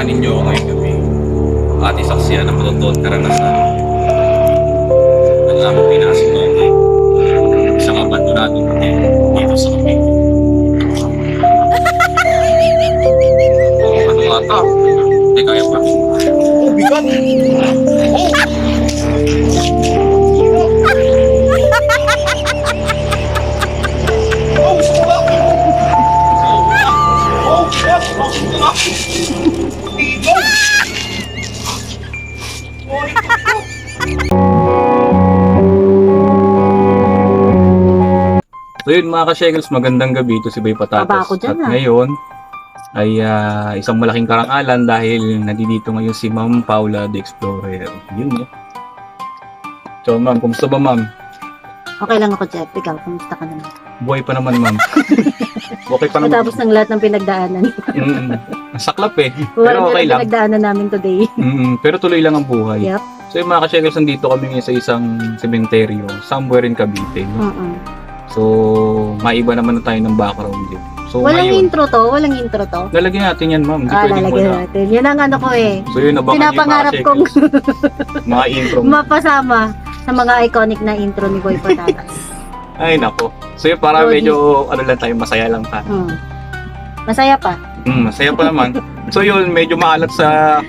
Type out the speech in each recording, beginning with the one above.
Samahan ninyo ako ngayong gabi at isaksiyan ang matutuot karanasan ng aming pinasok noon isang abandonadong hotel dito sa Cavite. Ano nga ito? Hindi kaya pa. Oh, bigat! Oh! Oh, shit! So yun mga ka-shekels, magandang gabi. Ito si Bay Patatas. Baba ako dyan, At ngayon ay isang malaking karangalan dahil nandito ngayon si Ma'am Paula the Explorer. Yun eh. So ma'am, kumusta ba ma'am? Okay lang ako, Jeff. Ikaw, kumusta ka naman? Buhay pa naman ma'am. Okay pa naman. Matapos ng lahat ng pinagdaanan. Saklap eh. Pero Pero okay lang. pinagdaanan namin today. Pero tuloy lang ang buhay. Yep. So yung mga ka-shekels, nandito kami ngayon sa isang sementeryo somewhere in Cavite. No? So, maiba naman na tayo ng background din. So, Walang ngayon, intro to? Walang intro to? lalagyan natin yan, ma'am. Hindi pwedeng Lalagyan wala. natin. Yan ang ano ko eh. So, yun, abangan Pinapangarap niyo, kong mga ka-shekels. Mga intro. mapasama sa mga iconic na intro ni Boy Patatas. Ay, nako. So, yun, para Lodi. medyo, ano lang tayo, masaya lang tayo. Masaya pa. Masaya pa naman. So, yun, medyo maalat sa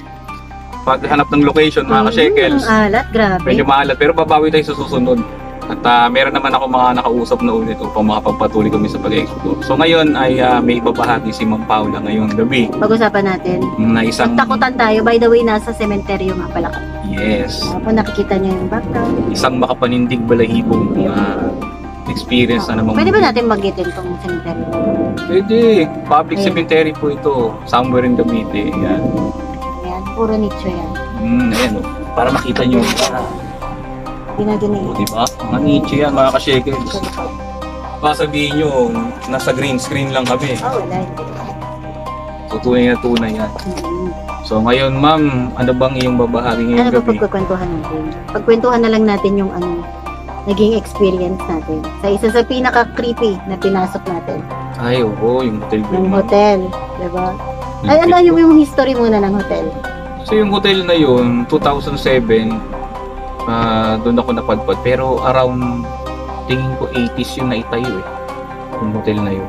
paghanap ng location, mga ka-shekels. Alat, grabe. Medyo maalat, pero babawi tayo sa susunod. At meron naman ako mga nakausap na ulit upang makapagpatuloy kami sa pag-explore. So ngayon ay may ibabahagi si Ma'am Paula ngayong gabi Pag-usapan natin. na isang... Magtakutan tayo. By the way, nasa sementeryo nga pala kami. Yes. Kung nakikita niyo yung background. Isang makapanindig balahibong experience na namang... Pwede ba natin magitin tong sementeryo? Pwede. Public Ayan. cemetery po ito. Somewhere in Cavite. Yan. Ayan, puro nicho yan. Ayan o. Para makita nyo. Ginagani. O, diba? Mga niche yan, mga ka-shekels. Baka sabihin nyo, nasa green screen lang kami. Oh, wala. So, tunay na tunay yan. So, ngayon, ma'am, ano bang iyong babahagi ngayong Ano ba gabi? pagkukwentuhan natin? Pagkwentuhan na lang natin yung ano, naging experience natin. Sa isa sa pinaka-creepy na pinasok natin. Ay, oo, yung hotel. Ng hotel. Diba? Ay, ano yung history muna ng hotel? So, yung hotel na yun, 2007, doon ako napadpad. Pero around, tingin ko 80s yung naitayo eh. Yung hotel na yun.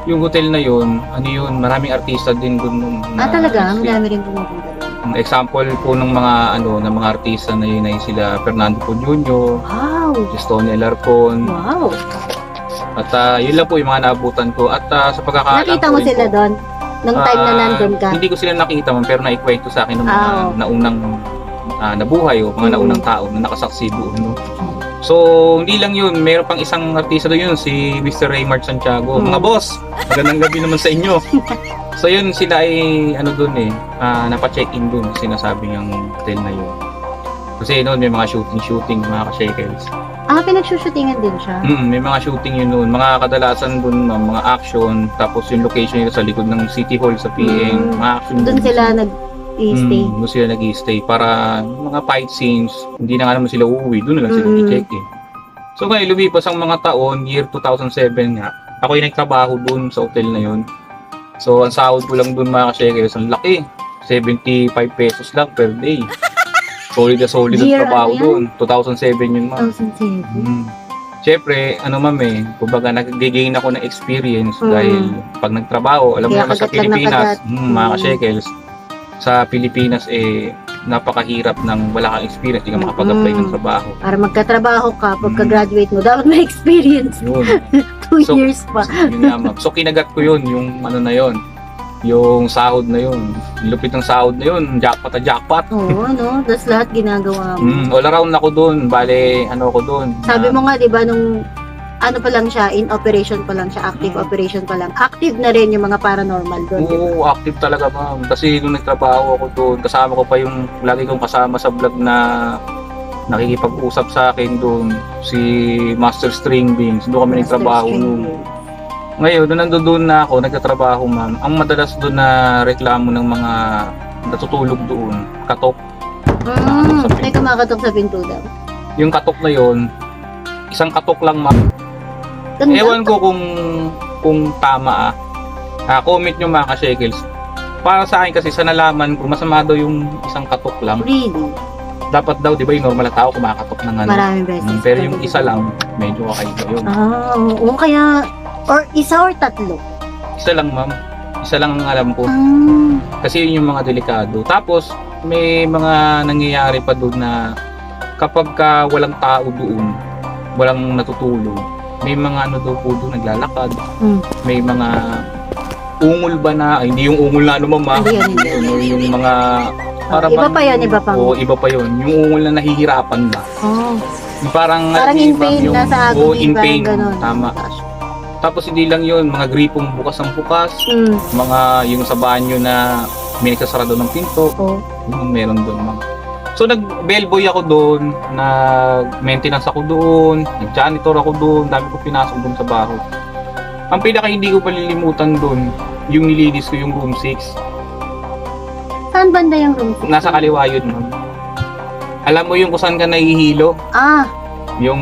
Yung hotel na yun, ano yun, maraming artista din doon. Nung, Talaga? Madami rin pumupunta doon. Ang example po ng mga ng mga artista na yun ay sila Fernando Po Jr., Wow! Estonia Alarcon. Wow! At yun lang po yung mga naabutan ko. At sa pagkakaalam Nakita ko mo rin sila po, doon? Nung time na nandun ka? Hindi ko sila nakita man, pero naikwento sa akin ng mga naunang nabuhay o mga naunang tao na nakasaksi doon. No? So, hindi lang yun. Meron pang isang artista doon yun, si Mr. Raymart Santiago. Mga boss, magandang gabi naman sa inyo. So, yun sila ay, doon napa-check-in doon, sinasabi niyang hotel na yun. Kasi noon may mga shooting, mga ka-shekels. Pinagsushootingan din siya? May mga shooting yun noon. Mga kadalasan doon, mga action, tapos yung location nila sa likod ng City Hall sa PN. Mga action Doon sila nag-stay? Doon sila nag-stay para mga fight scenes. Hindi na nga naman sila uuwi. Doon na lang sila i-check-in. So ngayon, lumipas ang mga taon, year 2007 nga. Ako yung nagtrabaho doon sa hotel na yun. So, ang sahod ko lang doon mga ka-shekels, ang laki. 75 pesos lang per day. Solid na solid ang Year, trabaho ano yan? doon. 2007 yun, ma'am. 2007? Siyempre, ma'am kumbaga nag-gain ako ng experience dahil pag nagtrabaho, alam mo Kaya naman sa kagat lang ng Pilipinas, kagat. mga ka-shekels, sa Pilipinas napakahirap ng wala kang experience, hindi ka makapag-apply ng trabaho. Para magkatrabaho ka, pagka-graduate mo, dapat may experience. Yun. 2 So, years pa. Yun nga, ma'am. So, kinagat ko yun, yung na yun, yung sahod na yun. Yung lupit ng sahod na yun, jackpot na jackpot. Oo, no? Tapos lahat ginagawa mo. All around ako doon, bale, ako doon. Sabi mo nga, di ba, nung pa lang siya, in operation pa lang siya, active operation pa lang. Active na rin yung mga paranormal doon. di ba? Oo, active talaga, ma'am. Kasi nung nagtrabaho ako doon, kasama ko pa yung lagi kong kasama sa vlog na nakikipag-usap sa akin doon, si Master String Beans. Doon kami nagtrabaho noon. Ngayon, nung nandoon na ako, nagtatrabaho, ma'am, ang madalas doon na reklamo ng mga natutulog doon, katok. May kumakatok sa pinto daw. Yung katok na yon, isang katok lang, ma'am. Ganda. Ewan ko kung tama Comment nyo mga ka-shekels. para sa akin kasi sa nalaman ko, masama daw yung isang katok lang. Really? Dapat daw, di ba yung normal na tao kumakatok ng ano. Maraming beses. Pero yung isa lang, medyo kakaiba yun. Ah, oo. Kaya, or isa or tatlo? Isa lang, ma'am. Isa lang ang alam ko. Ah, Kasi yun yung mga delikado. Tapos, may mga nangyayari pa doon na kapag ka walang tao doon, walang natutulog, may mga ano daw po doon naglalakad. Mm. May mga ungol ba na, ay, hindi yung ungol na ano, ma'am, ah. Hindi yun, hindi. Or yung mga iba pa yun, iba pang. Oo, iba pa yun. Yung ungol na nahihirapan ba. Oh. Yung parang Parang in ma'am, pain, yung- nasa oo, agony, in parang pain. ganun. Tama. Tapos hindi lang yun, mga gripong bukas ang bukas, Mm. mga yung sa banyo na may nagsasarado ng pinto, Oh. yung meron doon, ma'am. So nag-bellboy ako doon, nag-maintenance ako doon, nag-janitor ako doon, dami ko pinasok doon sa baho. Ang pinaka hindi ko palilimutan doon, yung nilinis ko yung room 6. Saan banda yung room? Nasa kaliwa yun, ma'am. Alam mo yung kung saan ka nahihilo? Ah, Yung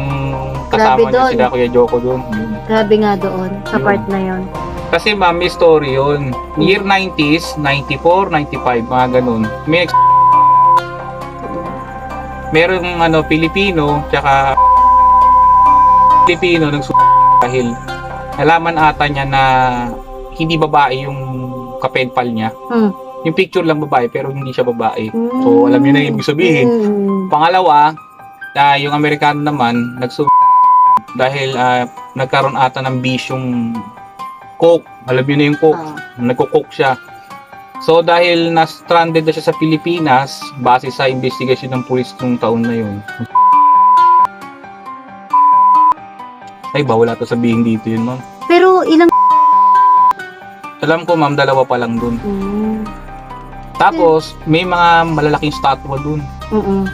Grabe kasama niya doon. sila Kuya Joko doon. Yun. grabe nga doon. Sa Yun. part na yon. Kasi ma'am, may story yun. Year 90s, 94, 95, mga ganun. Merong ano, Pilipino, tsaka Pilipino dahil nalaman ata niya na hindi babae yung kapenpal niya. Hmm. Yung picture lang babae pero hindi siya babae. So alam niyo na yung ibig sabihin. Mm. Pangalawa, yung Amerikano naman dahil nagkaroon ata ng bisyong coke. Alam niyo na yung coke. Ah. Nagko-coke siya. So dahil na-stranded na siya sa Pilipinas base sa investigation ng pulis nung taon na yun. Ay, bawal ata sabihin dito yun, ma'am. Pero ilang... Alam ko, ma'am, dalawa pa lang dun. Mm. Tapos, may mga malalaking statwa dun. Mm-mm.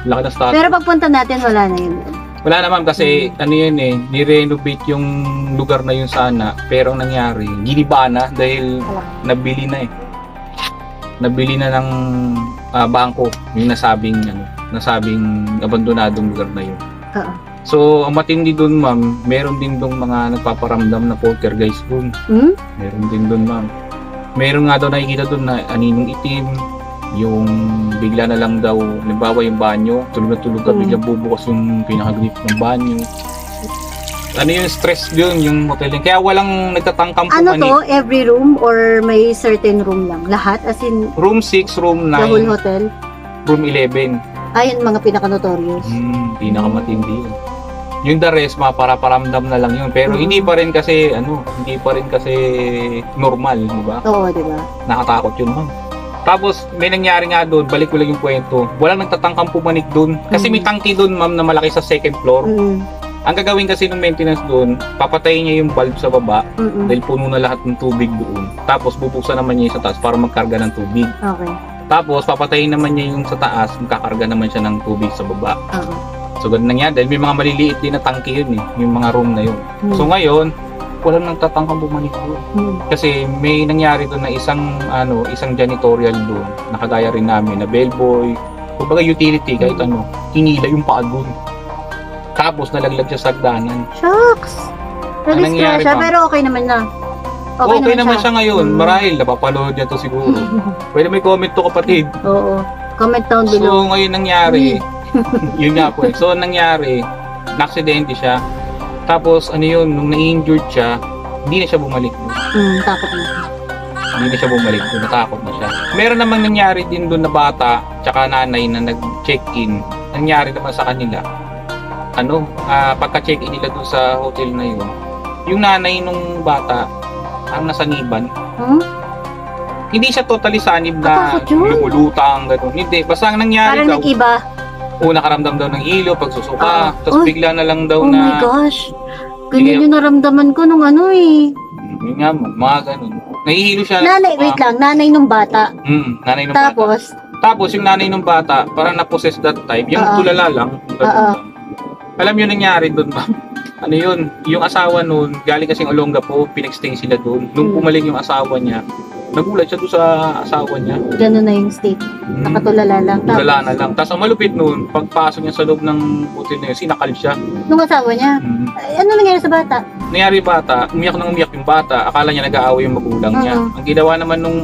Laki na statwa. Pero pagpunta natin, wala na yun. Wala naman kasi ano yun eh, ni-renovate yung lugar na yun sana. Pero ang nangyari, giniba na dahil nabili na eh. Nabili na ng bangko yung nasabing abandonadong lugar na yun. Oo. So, ang matindi dun, ma'am, meron din dong mga nagpaparamdam na poltergeist dun. Hmm? Meron din dun, ma'am. Meron nga daw nakikita dun na aninong itim, yung bigla na lang daw, halimbawa yung banyo, tulog na tulog ka, bigla bubukas yung pinaka-grip ng banyo. Ano yung stress yun, yung hotel yun. Kaya walang nagtatangkang Ano pumanik. to? Every room or may certain room lang? Lahat? As in, Room 6, room the whole 9, hotel? room 11. Ayun, mga pinaka-notorious. Pinakamatindi yun. Yung the rest, maparaparamdam na lang yun. Pero hindi pa rin kasi, normal, di ba? Oo, di ba? Nakatakot yun, ma'am. Tapos, may nangyari nga doon, balik ko lang yung kwento. Walang nagtatangkang pumanik doon. Kasi may tangki doon, ma'am, na malaki sa second floor. Mm. Ang gagawin kasi ng maintenance doon, papatayin niya yung bulb sa baba Mm-mm. dahil puno na lahat ng tubig doon. Tapos, bubuksan naman niya yung sa taas para magkarga ng tubig. Okay. Tapos, papatayin naman niya yung sa taas, magkakarga naman siya ng tubig sa baba. Oo. So, ganun nangyari. Dahil may mga maliliit din na tangke yun eh, yung mga room na yun. Mm. So, ngayon, walang nagtatangkang bumalik doon. Mm. Kasi may nangyari doon na isang janitorial doon, nakagaya rin namin na bellboy, kumbaga utility kahit ano, hinila yung paa doon. Tapos nalaglag siya sa hagdanan. Shucks! Anong Na-discard nangyari, siya, ma'am? pero okay naman na. Okay naman siya ngayon, Mm. marahil napapanood niya to siguro. Pwede may comment to kapatid. Oo. Comment down below. So ngayon nangyari, yun nga po eh. So nangyari, na-aksidente siya. Tapos ano yun, nung na-injured siya, hindi na siya bumalik doon. Takot na. Hindi na siya bumalik doon, natakot na siya. Meron namang nangyari din doon na bata, tsaka nanay na nag-check-in. Nangyari naman sa kanila, pagka-check-in nila doon sa hotel na yun, yung nanay nung bata, ang nasaniban. Hmm? Hindi siya totally sanib na Natakot yun. lumulutang, gano'n. Hindi, basta ang nangyari Parang daw, nag-iba. nakaramdam daw ng ilo, pagsusuka, tapos Uy. bigla na lang daw Oh my na, gosh. Sige. Ganyan yung naramdaman ko nung ano eh. yun nga, mga gano'n. Nahihilo siya. Nanay, wait lang. Nanay nung bata. Nanay nung bata. Tapos, Tapos yung nanay ng bata, parang na-possess that time, yung Oo. tulala lang. Alam yun nangyari doon, ma'am. Ano yun, yung asawa noon, galing kasing Olongapo, pinag-stay sila doon. Nung Hmm. pumaling yung asawa niya, nagulat siya doon sa asawa niya. Ganun na yung state. Nakatulala lang. Wala na lang. Tapos ang malupit nun, pagpasok niya sa loob ng butil na yun, sinakal siya. Nung asawa niya, ay, ano nangyari sa bata? Nangyari bata, umiyak nang umiyak yung bata. Akala niya nag-aaway yung magulang niya. Ang ginawa naman nung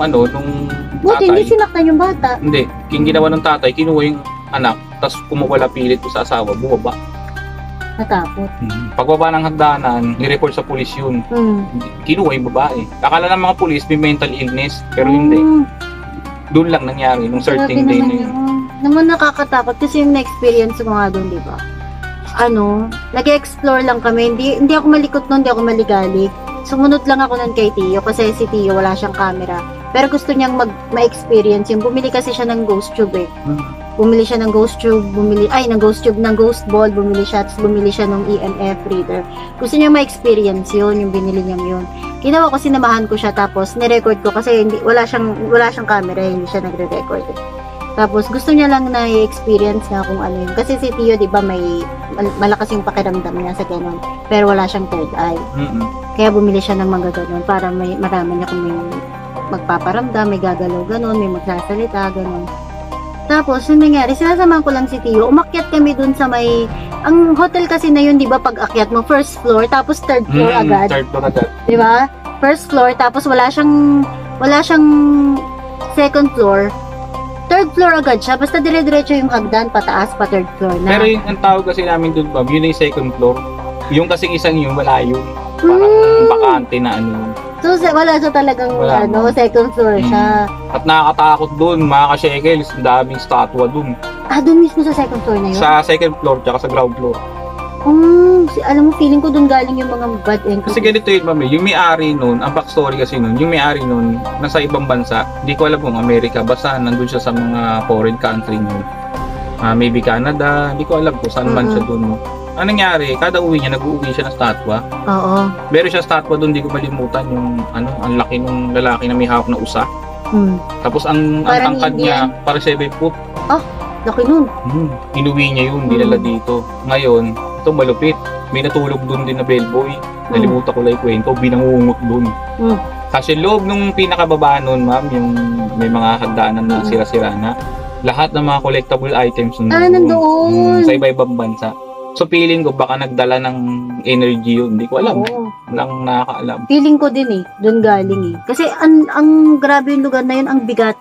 Buti, hindi tatay, sinaktan yung bata. hindi. Yung ginawa ng tatay, kinuha yung anak, tapos kumuwala pilit ko sa asawa, bumaba. Natakot. Pagbaba ng hagdanan, ni-report sa pulis yun. Kinuha yung babae. Akala ng mga pulis may mental illness, pero hindi. Doon lang nangyari, nung certain day na yun. Naman nakakatakot kasi yung na-experience ko nga doon, di ba? Nag-explore lang kami. Hindi ako malikot nun, hindi ako maligali. Sumunod lang ako nun kay Tio kasi si Tio wala siyang camera. Pero gusto niyang ma-experience yung bumili kasi siya ng ghost tube eh. Bumili siya ng ghost tube, ng ghost ball, bumili siya, tapos bumili siya ng EMF reader. Gusto niya ma-experience yun, yung binili niya yun. Ginawa ko, sinamahan ko siya, tapos nirecord ko kasi wala siyang camera, hindi siya nagre-record eh. Tapos gusto niya lang na i-experience nga kung ano yun. Kasi si Tio, di ba, may malakas yung pakiramdam niya sa ganun. Pero wala siyang third eye. Kaya bumili siya ng mga ganun para marami niya kung may magpaparamdam, may gagalaw ganun, may magsasalita, ganun. Tapos, yung nangyari, sinasamahan ko lang si Tio. Umakyat kami dun sa ang hotel kasi na yun, di ba, pag akyat mo, first floor, tapos third floor agad. Third floor agad. Di ba? First floor, tapos wala siyang second floor. Third floor agad siya, basta dire-diretso yung hagdan, pataas, pa third floor na. Pero yung ang tawag kasi namin doon, Bob, yun yung second floor. Yung kasing isang yun, wala yun. Parang bakante na ano. So, wala siya talagang, second floor siya. At nakakatakot doon, mga ka-shekels, daming statwa doon. Doon mismo sa second floor na yun? Sa second floor, tsaka sa ground floor. Alam mo, feeling ko doon galing yung mga bad entities. Kasi ganito yun, mami, yung may-ari nun, ang backstory kasi nun, yung may-ari nun, nasa ibang bansa, hindi ko alam kung Amerika, basta nandun siya sa mga foreign country nun. Maybe Canada, hindi ko alam kung saan man siya dun. Anong nangyari, kada uwi niya, nag-uwi siya ng statwa. Oo. Meron siya statwa dun, hindi ko malimutan yung, ang laki nung lalaki na may hawak na usa. Tapos ang tangkad niya, para 7 foot. Laki nun. Inuwi niya yun, dinala dito. Ngayon, ito malupit. May natulog dun din na bellboy. Nalimutan ko lang yung kwento, binangungot dun. Kasi loob nung pinakababa nun, ma'am, yung may mga hagdanan na sira-sira na, lahat ng mga collectible items nandoon. Sa iba-ibang bansa. So feeling ko baka nagdala ng energy yun. Hindi ko alam. Walang nakakaalam. Feeling ko din eh. Doon galing eh. Kasi ang grabe yung lugar na yun, ang bigat.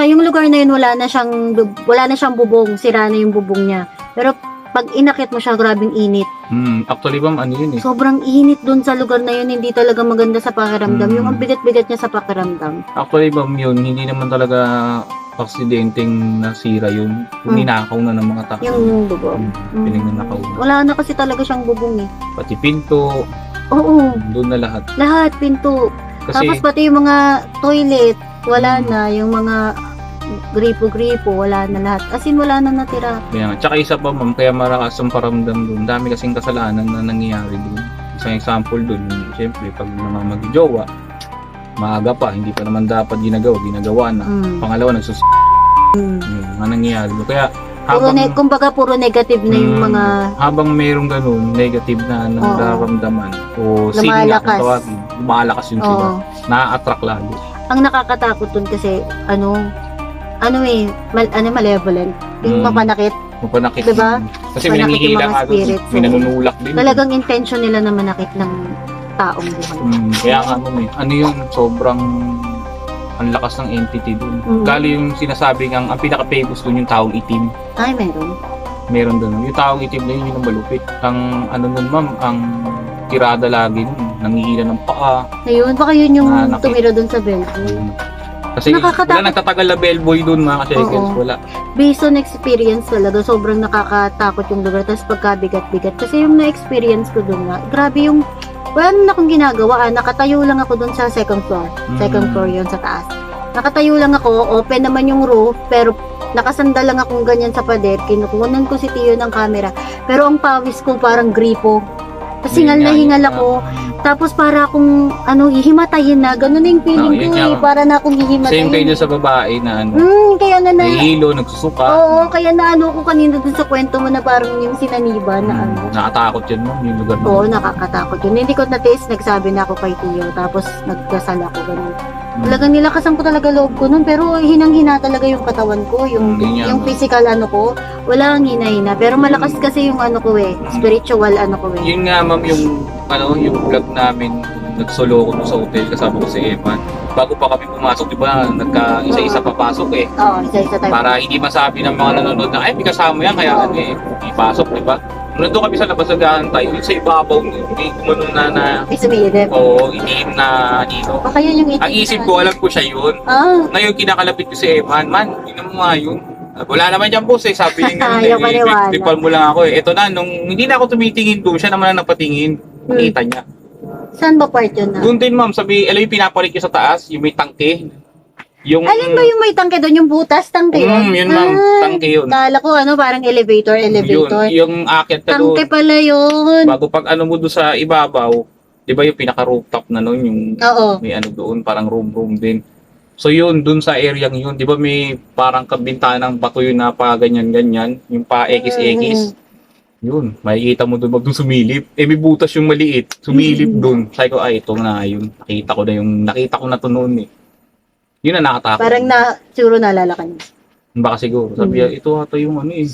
Yung lugar na yun, wala na siyang bubong. Sira na yung bubong niya. Pero pag inakit mo siya, grabing init. Actually, ma'am, ano yun eh. Sobrang init doon sa lugar na yun. Hindi talaga maganda sa pakiramdam. Yung ang bigat-bigat niya sa pakiramdam. Actually, ma'am, yun, hindi naman talaga aksidenteng nasira yun. Ninakaw na ng mga tao. Yung bubong. Pinanakaw na. Wala na kasi talaga siyang bubong eh. Pati pinto. Oo. Doon na lahat. Lahat, pinto. Kasi, Tapos pati yung mga toilet, wala na. Yung mga gripo-gripo, wala na lahat. As in, wala na natira. kaya nga. Tsaka isa pa, ma'am, kaya marakas ang paramdam doon. Dami kasing kasalanan na nangyayari doon. Isang example doon, siyempre, pag namamagi-jowa, maaga pa, hindi pa naman dapat ginagawa na. Pangalawa, ang nangyayari doon. Kaya, kumbaga puro negative na yung mga habang mayroong ganun, negative na nararamdaman o signal kung tawagin, lumalakas yung sila. Na-attract lalo. Ang nakakatakot dun kasi malevolent. Yung mapanakit. Mapanakit. Diba? Kasi may nanghihila nga doon. May nanunulak din. Talagang intention nila na manakit ng taong buhay. Kaya nga ano yung sobrang ang lakas ng entity dun. Gali yung sinasabi ang pinaka-famous dun yung taong itim. Ay, meron. Meron dun. Yung taong itim na yun yung malupit. Ang nun, ma'am, ang tirada lagi nun. Nangihila ng paa. Ayun, baka yun yung tumira dun sa bellboy. Kasi wala nagtatagal na bellboy dun, mga ka-shekels. Wala. Based on experience talaga, sobrang nakakatakot yung lugar. Tapos pagkabigat-bigat. Kasi yung na-experience ko dun nga, grabe yung wala naman akong ginagawa. Nakatayo lang ako dun sa second floor. Second floor yun sa taas. Nakatayo lang ako. Open naman yung roof. Pero nakasandal lang akong ganyan sa pader. Kinukunan ko si Tio ng camera. Pero ang pawis ko parang gripo. Tapos hingal na hingal ako. Tapos para akong hihimatayin na. Ganun na yung feeling ko eh. Para na akong hihimatayin. Same kayo sa babae na kaya nga nahihilo, nagsusuka. Oo, kaya na ko kanina dun sa kwento mo na parang yung sinaniba na Nakatakot yun, ma'am, yung lugar na. Oo, nakakatakot yun. Hindi ko natiis, nagsabi na ako kay Tio. Tapos nagdasal ako ganun. Talagang nilakasan ko talaga loob ko nun, pero hinang-hina talaga yung katawan ko, yung Ganyan, yung no? physical ano ko, wala ang hina-hina. Pero malakas kasi yung ano ko spiritual ano ko Yun nga ma'am yung vlog namin nagsolo ko doon sa hotel kasama ko si Eman. Bago pa kami pumasok, di ba, nagka-isa-isa papasok eh. Oo, isa-isa tayo. Para hindi masabi ng mga nanonood na, ay, may kasama yan, kaya ano eh, ipasok, di ba? Nandun kami sa labas nag-aantay, yung sa ibabaw, may gumanon na, May sumilip. oo, iniim na dito. Baka yun yung Ang isip ko, alam ko siya yun. Ah, Ngayon, kinakalapit ko si Eman, man, yun mo nga yun. Wala naman dyan boss eh, sabi niya Ayaw maniwala. tripal mo lang ako eh. Ito na, nung hindi na ako tumitingin doon, siya naman ang napatingin. Nakita niya. saan ba part yun na? Doon din ma'am, alam yung pinapalit ko sa taas, yung may tangke. Yung, Alin ba yung may tangke doon? Yung butas tangke yun? yun ma'am, tangke yun. Kala ko ano, parang elevator. Yun, yung akyat ka Tangke doon. pala yun. Bago pag ano mo doon sa ibabaw, di ba yung pinaka-rooftop na noon, yung Oo. may ano doon, parang room din. So yun, doon sa area yun, di ba may parang kabintanang bato yun na pa ganyan-ganyan, yung pa X-X. Yun, makikita mo doon, doon sumilip. Eh, may butas yung maliit. Sumilip doon. Sabi ko, ay, ito na yun. Nakita ko na to noon eh. Yun na nakatakot. Parang siguro naalala ka niya. Baka siguro. Sabi niya, ito ata yung ano eh.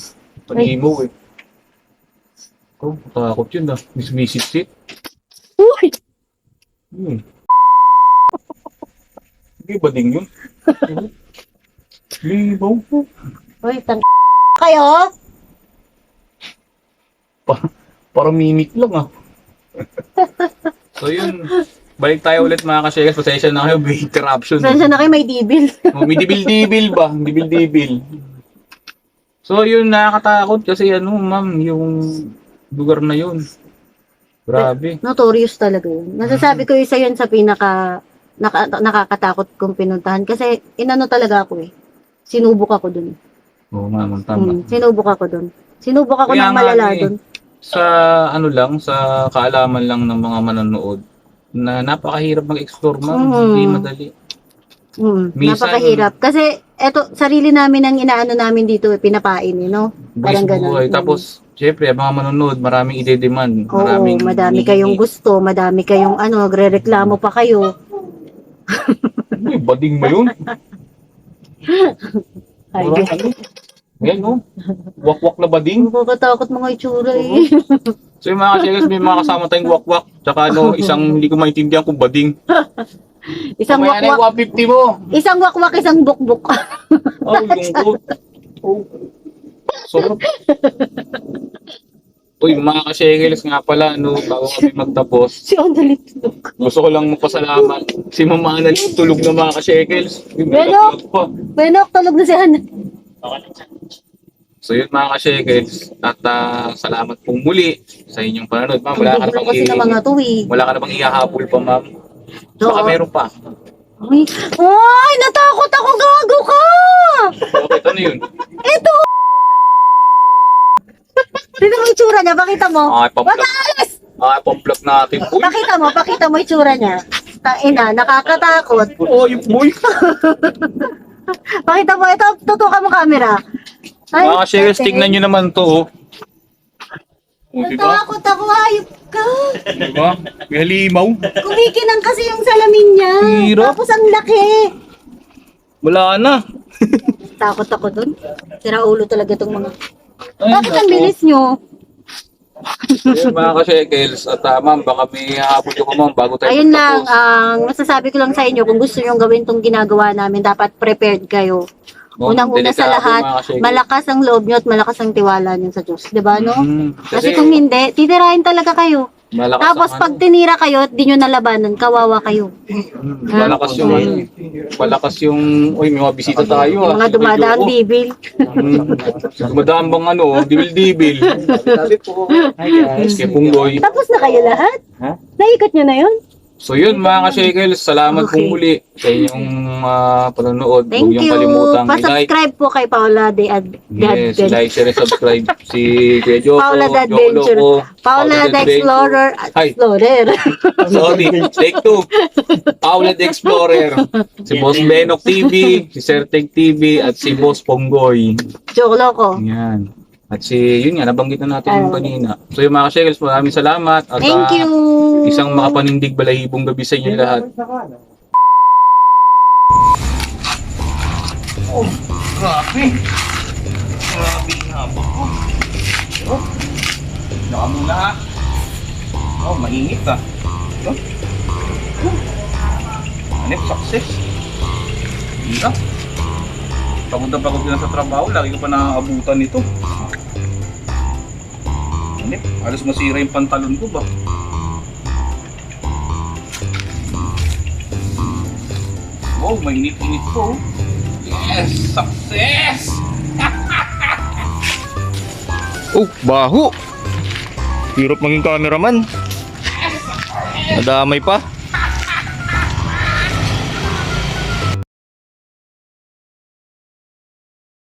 Pag-imo eh. Oh, takot yun ah. May sumisit-sit. Uy! Yun. Hindi ba ding yun? Libaw po. Uy, kayo? Parang mimik lang ah. So yun. Balik tayo ulit mga kasyegas. Pasensya na kayo. May interruption. Saan siya na kayo may dibil? Oh, may dibil-dibil ba? Dibil-dibil. So yun, nakakatakot kasi ano ma'am, yung lugar na yun. Grabe. Notorious talaga yun. Masasabi ko isa yun sa nakakatakot kong pinuntahan. Kasi inano talaga ako eh. Sinubok ako dun. Oo ma'am, tama. Sinubok ako dun. Sinubok ako Kaya ng nga malala eh. dun. Sa ano lang, sa kaalaman lang ng mga manonood, na napakahirap mag-explore ma'am. Hindi madali. Minsan- Napakahirap. Kasi eto, sarili namin ang inaano namin dito, pinapain eh, no? Parang Buwis ganun. buhay. Tapos, syempre, ang mga manonood, maraming ide-demand. Oo, Maraming madami kayong gusto, madami kayong ano, agre-reklamo pa kayo. Uy, bading ba yun? Ay, Parang ano? Yan, no? Wakwak na bading. nakakatakot mga itsura eh. So yung mga kasyegas, may mga kasama tayong wakwak. Tsaka ano, isang hindi ko maintindihan kung bading. Isang Mamaya na wakwak, yung 150 mo. isang wakwak, isang bukbuk. Oh, lungkot. Oh. Sarap. Uy, mga kasyegas nga pala, no, bago kami magtapos, Si Ondalit. gusto ko lang magpasalamat. Si Mama Annalyn, tulog na mga kasyegas. Bueno. Bueno, tulog na si Hana. So yun mga kasyegas, at salamat pong muli sa inyong panonood. Ma'am, wala ka na Tulog bang kasi ng mga tuwi. wala ka na bang ihahabol pa, ma'am? Baka Oo. meron pa. Ay, natakot ako, gago ka! Bakit? Ano yun? Ito! Tignan mo itsura niya, pakita mo. Ay, Wag pang-vlog. alis! Ay, pang-vlog natin. Uy! Pakita mo itsura niya. Tangina, nakakatakot. Uy, boy! Pakita mo, ito, tutukan mo camera. Ay, Mga kasyegas, tingnan nyo naman to, oh. Oh, diba? natakot ako, hayop ka. Diba? May halimaw. Kumikinang kasi yung salamin niya. Hirap. Tapos ang laki. Wala na. Takot ako dun. Sira ulo talaga itong mga... Ay, Bakit ang nako. bilis nyo? Ayun, mga ka-shekels. At ma'am, baka may habol ko ma'am bago tayo Ayun lang, magtapos. ang masasabi ko lang sa inyo, kung gusto nyo gawin tong ginagawa namin, dapat prepared kayo. Oh, Unang-una sa delikado, lahat, mga ka-shekels. malakas ang loob nyo at malakas ang tiwala nyo sa Diyos. Diba, no? Kasi Kasi kung hindi, titirahin talaga kayo. malakas Tapos ang pag tinira kayo, di nyo nalabanan, kawawa kayo. malakas yung ano, malakas yung, uy, may mga bisita tayo ah. Yung mga dumadaang dibil. Dumadaan bang ano, dibil-dibil. Sabi po. Hi guys. Kaya Punggoy. Tapos na kayo lahat? Ha? Naikot nyo na yun? So yun mga ka-shekels, salamat Okay. pong muli sa inyong panonood. Huwag Thank niyong you. kalimutang i-like. Pa-subscribe po kay Paula de Yes, like, share, and subscribe. Si Kuya Joko, Paula the Joko Adventure. Loco, Paula the Explorer. Hi. Explorer. Sorry, take two. Paula the Explorer. Si Boss Benok TV, si Serteg TV, at si Boss Ponggoy. Joke loko. Yan. At si, yun nga, nabanggit na natin yung kanina. So yung mga ka-shekels, maraming salamat. At Thank you. isang makapanindig balahibong gabi sa inyo lahat. Oh, grabe. Grabe yung habak ko. Oh, naka muna ha. Oh, mainit ah. Oh. Hanip, success. Hirap. Pagod na pagod na sa trabaho, lagi ko pa nakaabutan nito. Hanip, halos masira yung pantalon ko ba? Wow, mainit-init po. Yes! Success! Oh, baho! Hirap maging cameraman. Nadamay pa.